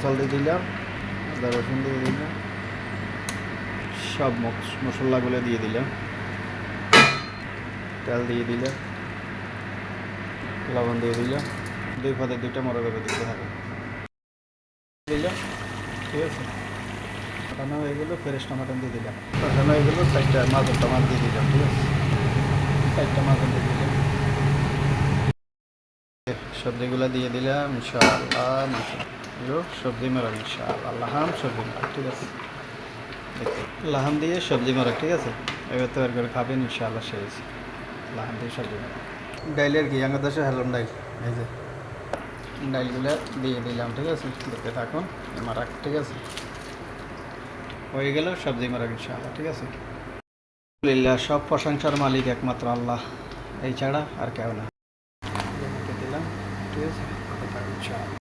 চাল দিয়ে দিলাম, আদা রসুন দিয়ে দিলাম, সব মশলাগুলো দিয়ে দিলাম, তেল দিয়ে দিলাম, লবণ দিয়ে দিলাম, 2 ফাতে 2টা মরা করে দিতে হবে দিলাম। ঠিক আছে, কষানো হয়ে গেলো, ফ্রেশ টমাটো দিয়ে দিলাম, কষানো হয়ে গেলো, 4টা মাছের টমাটো দিয়ে দিলাম। ঠিক আছে, 4টা মাছ দিয়ে দিলাম, সবজিগুলো দিয়ে দিলাম ইনশাআল্লাহ। সবজি মরক ইনশাআল্লাহ, লাহাম সবজি মরক। ঠিক আছে, লাহাম দিয়ে সবজি মরক। ঠিক আছে, এবার তৈরি করে খাবেন ইনশাআল্লাহ। শেষ লাহাম দিয়ে সবজি মরক। ডাইলের কি আমার দেশে হেলন ডাইল, এই যে ডাইলগুলো দিয়ে দিলাম। ঠিক আছে, দেখতে থাকুন মারাক। ঠিক আছে, হয়ে গেল সবজি মরক ইনশাআল্লাহ। ঠিক আছে, আলহামদুলিল্লাহ, সব প্রশংসার মালিক একমাত্র আল্লাহ, এই ছাড়া আর কেউ না। দিলাম। ঠিক আছে, ইনশাআল্লাহ।